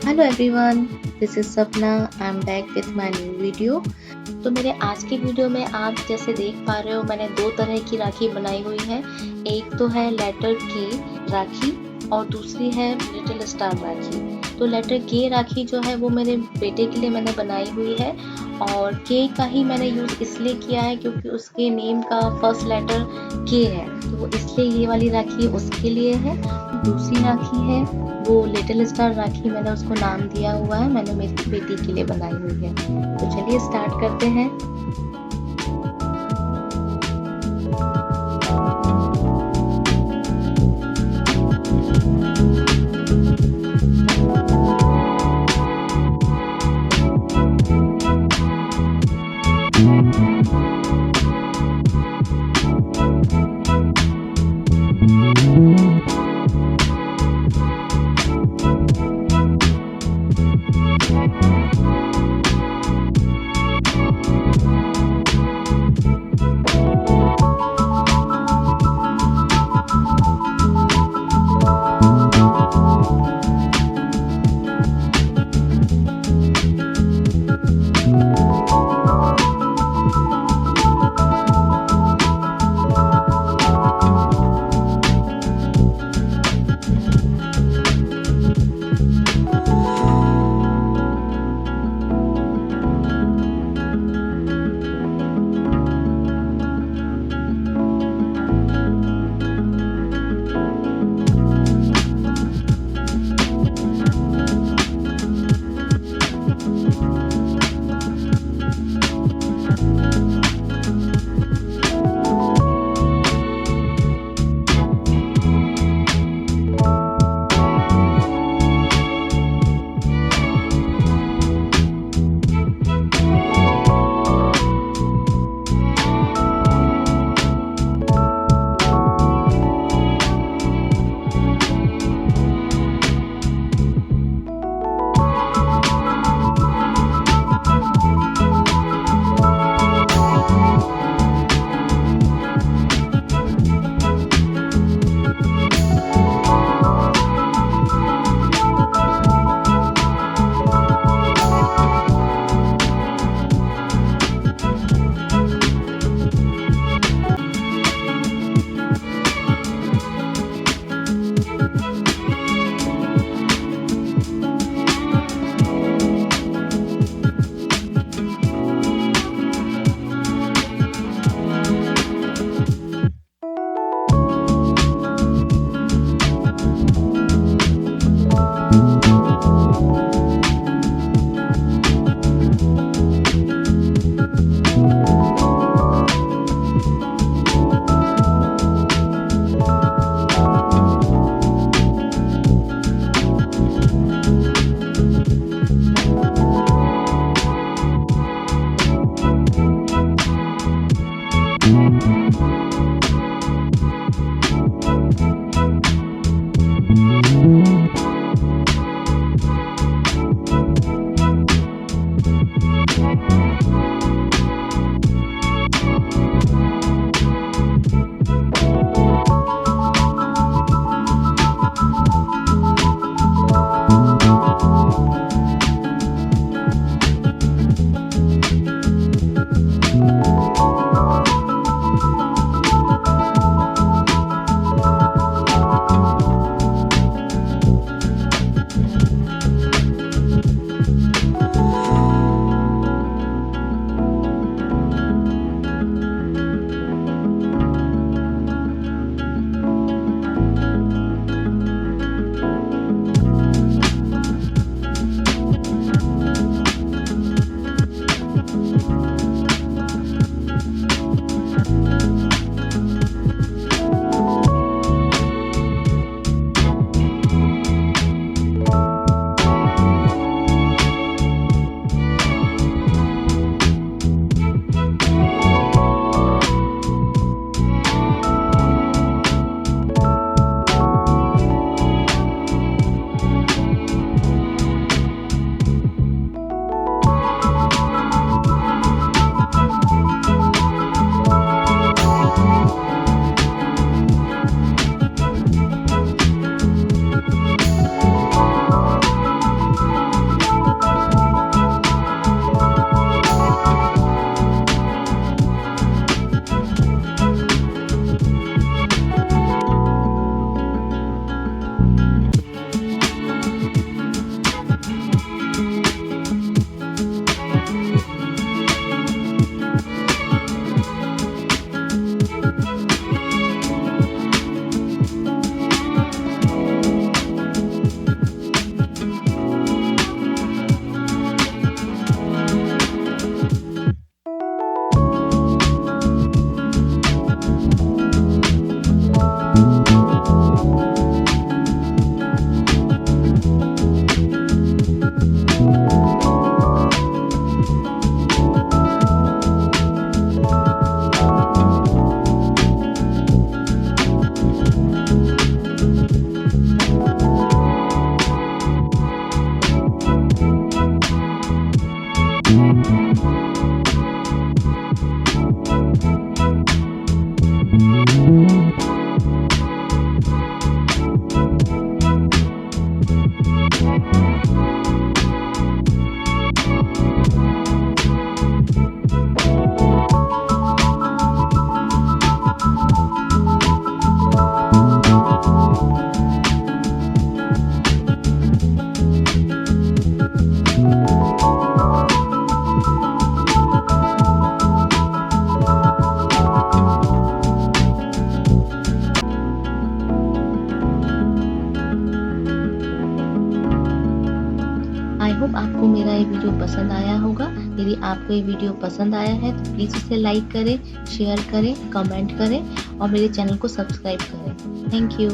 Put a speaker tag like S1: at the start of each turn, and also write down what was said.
S1: Hello everyone, this is सपना। I am back with my new video. तो मेरे आज की वीडियो में आप जैसे देख पा रहे हो, मैंने दो तरह की राखी बनाई हुई है। एक तो है लेटर के राखी और दूसरी है लिटिल स्टार राखी। तो लेटर के राखी जो है वो मेरे बेटे के लिए मैंने बनाई हुई है, और के का ही मैंने यूज़ इसलिए किया है क्योंकि उसके नेम का फर्स्ट लेटर के है, तो इसलिए ये वाली राखी उसके लिए है। दूसरी राखी है वो लिटिल स्टार राखी, मैंने उसको नाम दिया हुआ है, मैंने मेरी बेटी के लिए बनाई हुई है। तो चलिए स्टार्ट करते हैं। आपको मेरा ये वीडियो पसंद आया होगा। यदि आपको ये वीडियो पसंद आया है तो प्लीज़ इसे लाइक करें, शेयर करें, कमेंट करें और मेरे चैनल को सब्सक्राइब करें। Thank you.